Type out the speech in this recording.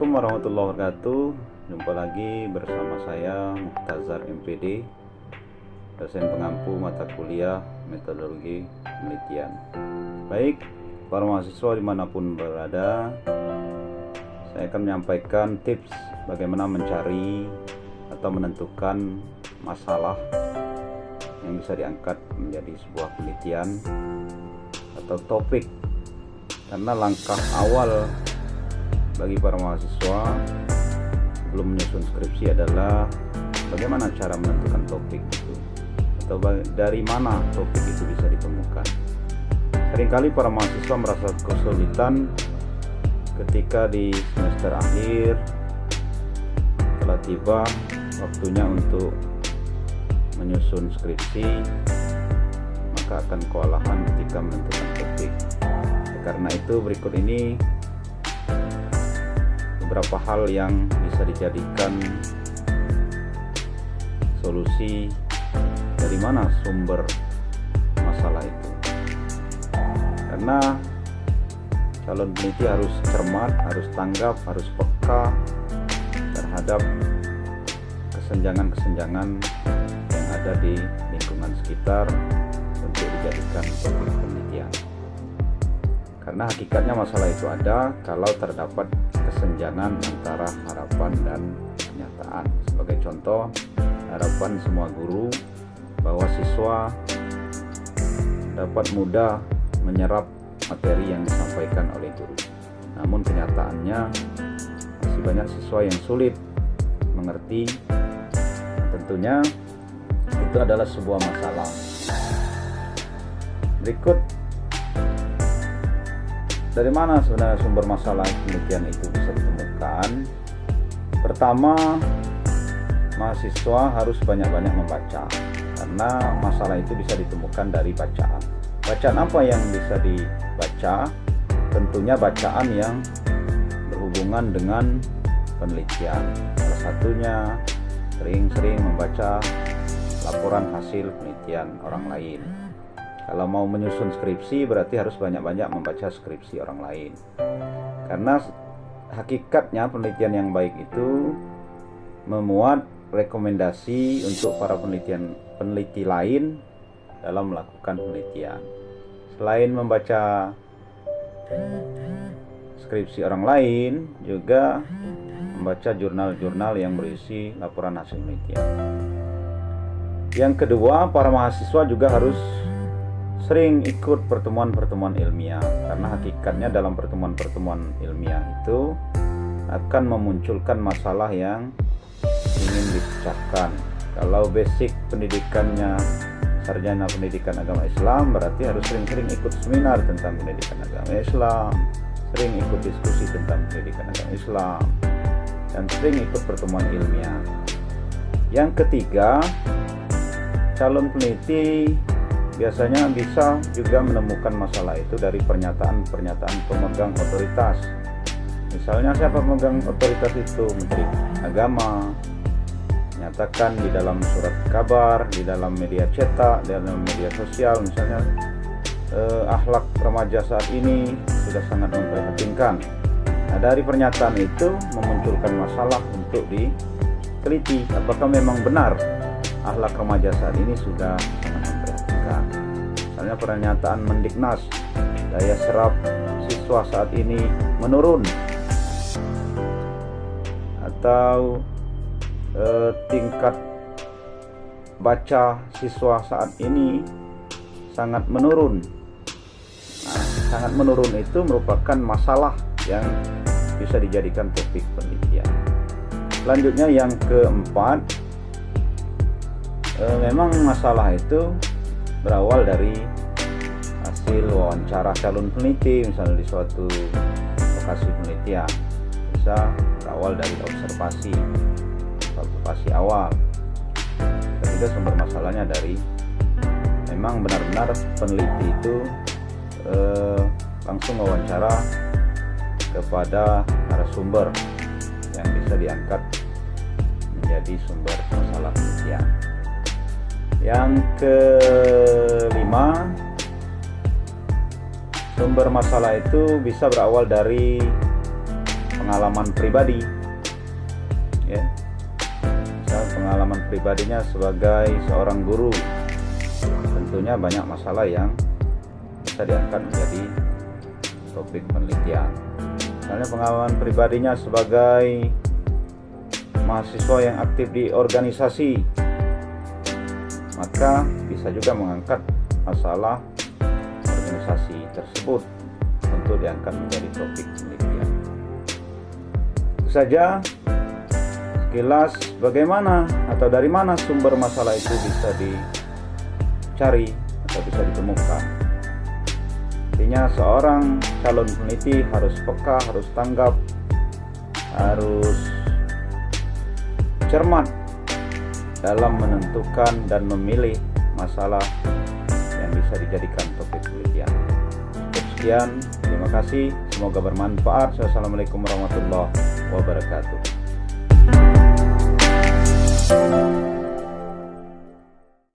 Assalamualaikum warahmatullahi wabarakatuh. Jumpa lagi bersama saya Muhtazar MPD, dosen pengampu mata kuliah metodologi penelitian. Baik, para mahasiswa dimanapun berada, saya akan menyampaikan tips bagaimana mencari atau menentukan masalah yang bisa diangkat menjadi sebuah penelitian atau topik. Karena langkah awal bagi para mahasiswa sebelum menyusun skripsi adalah bagaimana cara menentukan topik itu, atau dari mana topik itu bisa ditemukan. Seringkali para mahasiswa merasa kesulitan ketika di semester akhir telah tiba waktunya untuk menyusun skripsi, maka akan kewalahan ketika menentukan topik. Karena itu berikut ini beberapa hal yang bisa dijadikan solusi dari mana sumber masalah itu. Karena calon peneliti harus cermat, harus tanggap, harus peka terhadap kesenjangan-kesenjangan yang ada di lingkungan sekitar untuk dijadikan topik penelitian. Karena hakikatnya masalah itu ada kalau terdapat kesenjangan antara harapan dan kenyataan. Sebagai contoh, harapan semua guru bahwa siswa dapat mudah menyerap materi yang disampaikan oleh guru. Namun kenyataannya masih banyak siswa yang sulit mengerti. Tentunya itu adalah sebuah masalah. Berikut dari mana sebenarnya sumber masalah penelitian itu bisa ditemukan. Pertama, mahasiswa harus banyak-banyak membaca, karena masalah itu bisa ditemukan dari bacaan. Bacaan apa yang bisa dibaca? Tentunya bacaan yang berhubungan dengan penelitian. Salah satunya sering-sering membaca laporan hasil penelitian orang lain. Kalau mau menyusun skripsi berarti harus banyak-banyak membaca skripsi orang lain. Karena hakikatnya penelitian yang baik itu memuat rekomendasi untuk para peneliti lain dalam melakukan penelitian. Selain membaca skripsi orang lain, juga membaca jurnal-jurnal yang berisi laporan hasil penelitian. Yang kedua, para mahasiswa juga harus sering ikut pertemuan-pertemuan ilmiah, karena hakikatnya dalam pertemuan-pertemuan ilmiah itu akan memunculkan masalah yang ingin dipecahkan. Kalau basic pendidikannya sarjana pendidikan agama Islam, berarti harus sering-sering ikut seminar tentang pendidikan agama Islam, sering ikut diskusi tentang pendidikan agama Islam, dan sering ikut pertemuan ilmiah. Yang ketiga, calon peneliti biasanya bisa juga menemukan masalah itu dari pernyataan-pernyataan pemegang otoritas. Misalnya siapa pemegang otoritas itu? Menteri Agama menyatakan di dalam surat kabar, di dalam media cetak, di dalam media sosial, misalnya akhlak remaja saat ini sudah sangat memprihatinkan. Nah, dari pernyataan itu memunculkan masalah untuk diteliti apakah memang benar akhlak remaja saat ini sudah sangat memprihatinkan. Misalnya pernyataan Mendiknas, daya serap siswa saat ini menurun, atau tingkat baca siswa saat ini sangat menurun. Nah, sangat menurun itu merupakan masalah yang bisa dijadikan topik penelitian. Selanjutnya yang keempat, memang masalah itu berawal dari hasil wawancara calon peneliti, misalnya di suatu lokasi penelitian. Bisa berawal dari observasi awal. Ketiga, sumber masalahnya dari memang benar-benar peneliti itu langsung wawancara kepada narasumber yang bisa diangkat menjadi sumber masalah penelitian. Yang kelima, sumber masalah itu bisa berawal dari pengalaman pribadi, ya. Misal pengalaman pribadinya sebagai seorang guru, tentunya banyak masalah yang bisa diangkat menjadi topik penelitian. Misalnya pengalaman pribadinya sebagai mahasiswa yang aktif di organisasi, maka bisa juga mengangkat masalah organisasi tersebut untuk diangkat menjadi topik penelitian. Itu saja sekilas bagaimana atau dari mana sumber masalah itu bisa dicari atau bisa ditemukan. Artinya seorang calon peneliti harus peka, harus tanggap, harus cermat dalam menentukan dan memilih masalah yang bisa dijadikan topik penelitian. Sekian, terima kasih, semoga bermanfaat. Wassalamualaikum warahmatullahi wabarakatuh.